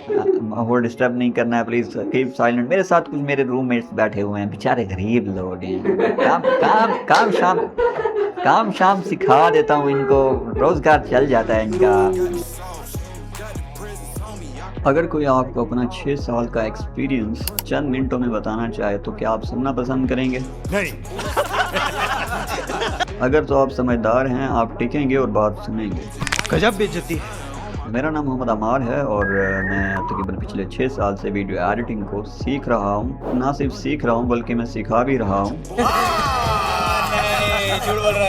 वो डिस्टर्ब नहीं करना है प्लीज, कीप साइलेंट। मेरे साथ कुछ मेरे रूममेट्स बैठे हुए हैं, बेचारे गरीब लोग हैं। काम काम काम शाम सिखा देता हूँ इनको, रोजगार चल जाता है इनका। अगर कोई आपको अपना 6 साल का एक्सपीरियंस चंद मिनटों में बताना चाहे तो क्या आप सुनना पसंद करेंगे? नहीं। अगर तो आप समझदार हैं, आप टिकेंगे और बात सुनेंगे। गजब बेइज्जती है। मेरा नाम मोहम्मद अमार है और मैं तकरीबन पिछले 6 साल से वीडियो एडिटिंग को सीख रहा हूँ। ना सिर्फ सीख रहा हूँ बल्कि मैं सिखा भी रहा हूँ।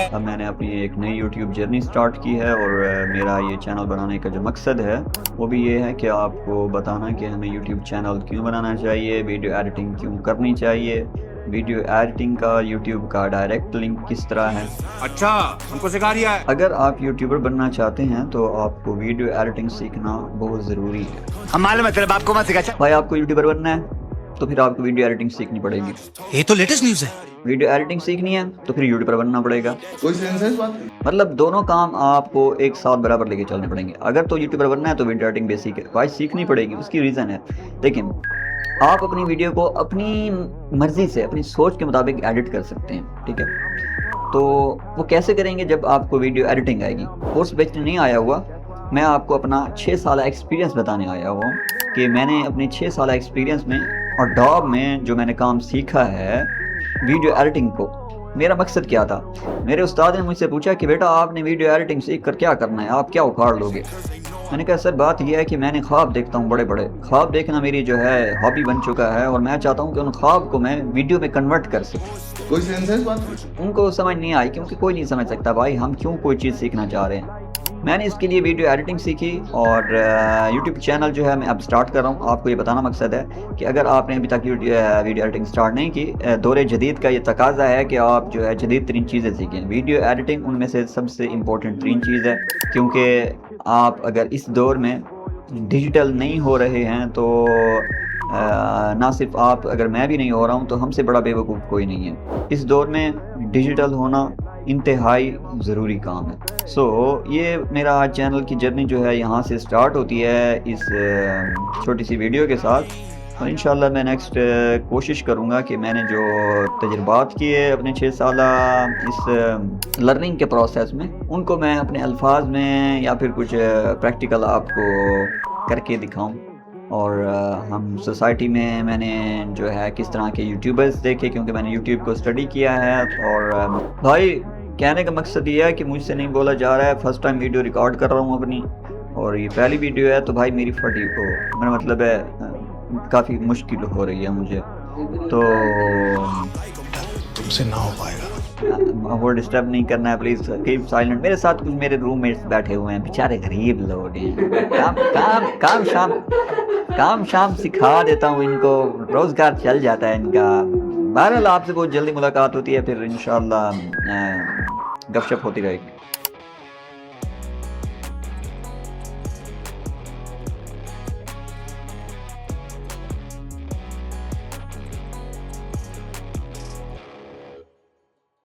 अब मैंने अपनी एक नई यूट्यूब जर्नी स्टार्ट की है और मेरा ये चैनल बनाने का जो मकसद है वो भी ये है कि आपको बताना कि हमें यूट्यूब चैनल क्यों बनाना चाहिए, वीडियो एडिटिंग क्यों करनी चाहिए, वीडियो एडिटिंग का यूट्यूब का डायरेक्ट लिंक किस तरह है। अच्छा, हमको सिखा रिया है। अगर आप यूट्यूबर बनना चाहते हैं तो आपको वीडियो एडिटिंग सीखना बहुत ज़रूरी है। हम मालूम है तेरे बाप को मत सिखा। भाई आपको यूट्यूबर बनना है तो फिर आपको वीडियो एडिटिंग सीखनी पड़ेगी। ये तो लेटेस्ट न्यूज़ है। वीडियो एडिटिंग सीखनी है तो फिर यूट्यूबर बनना पड़ेगा। कोई सेंस है इस बात में? मतलब दोनों काम आपको एक साथ बराबर लेके चलने पड़ेंगे। अगर तो यूट्यूबर बनना है तो वीडियो एडिटिंग बेसिक है भाई सीखनी पड़ेगी। उसकी रीज़न है, देखिए आप अपनी वीडियो को अपनी मर्जी से अपनी सोच के मुताबिक एडिट कर सकते हैं, ठीक है। तो वो कैसे करेंगे? जब आपको वीडियो एडिटिंग आएगी। कोर्स बेचने नहीं आया हुआ, मैं आपको अपना 6 साल एक्सपीरियंस बताने आया हुआ हूँ कि मैंने अपने 6 साल एक्सपीरियंस में और डॉब में जो मैंने काम सीखा है वीडियो एडिटिंग को, मेरा मकसद क्या था। मेरे उस्ताद ने मुझसे पूछा कि बेटा आपने वीडियो एडिटिंग सीख कर क्या करना है, आप क्या उखाड़ लोगे। मैंने कहा सर बात यह है कि मैंने ख्वाब देखता हूँ, बड़े बड़े ख्वाब देखना मेरी जो है हॉबी बन चुका है और मैं चाहता हूँ कि उन ख्वाब को मैं वीडियो में कन्वर्ट कर सकूँ। कोई सेंस है इस बात में? उनको समझ नहीं आई क्योंकि कोई नहीं समझ सकता भाई हम क्यों कोई चीज़ सीखना चाह रहे हैं। मैंने इसके लिए वीडियो एडिटिंग सीखी और यूट्यूब चैनल जो है मैं अब स्टार्ट कर रहा हूँ। आपको ये बताना मकसद है कि अगर आपने अभी तक वीडियो एडिटिंग स्टार्ट नहीं की, दौरे जदीद का ये तकाजा है कि आप जो है जदीद तरीन चीज़ें सीखें। वीडियो एडिटिंग उनमें से सबसे इम्पोर्टेंट तरीन चीज़ है, क्योंकि आप अगर इस दौर में डिजिटल नहीं हो रहे हैं तो ना सिर्फ आप, अगर मैं भी नहीं हो रहा हूँ तो हमसे बड़ा बेवकूफ़ कोई नहीं है। इस दौर में डिजिटल होना इंतहाई ज़रूरी काम है। सो ये मेरा आज चैनल की जर्नी जो है यहाँ से स्टार्ट होती है इस छोटी सी वीडियो के साथ। और इंशाल्लाह मैं नेक्स्ट कोशिश करूँगा कि मैंने जो तजुर्बात किए अपने 6 साल इस लर्निंग के प्रोसेस में, उनको मैं अपने अल्फाज में या फिर कुछ प्रैक्टिकल आपको करके दिखाऊं। और हम सोसाइटी में मैंने जो है किस तरह के यूट्यूबर्स देखे, क्योंकि मैंने यूट्यूब को स्टडी किया है। और भाई कहने का मकसद ये है कि मुझसे नहीं बोला जा रहा है, फर्स्ट टाइम वीडियो रिकॉर्ड कर रहा हूँ अपनी और ये पहली वीडियो है, तो भाई मेरी फटी हो, मेरा मतलब है काफ़ी मुश्किल हो रही है मुझे, तो तुमसे ना हो पाएगा। वो डिस्टर्ब नहीं करना है प्लीज़, कीप साइलेंट। मेरे साथ कुछ मेरे रूममेट्स बैठे हुए हैं, बेचारे गरीब लोग हैं। काम शाम सिखा देता हूँ इनको, रोज़गार चल जाता है इनका। बहरहाल आपसे बहुत जल्दी मुलाकात होती है, फिर इंशाल्लाह गपशप होती रहेगी।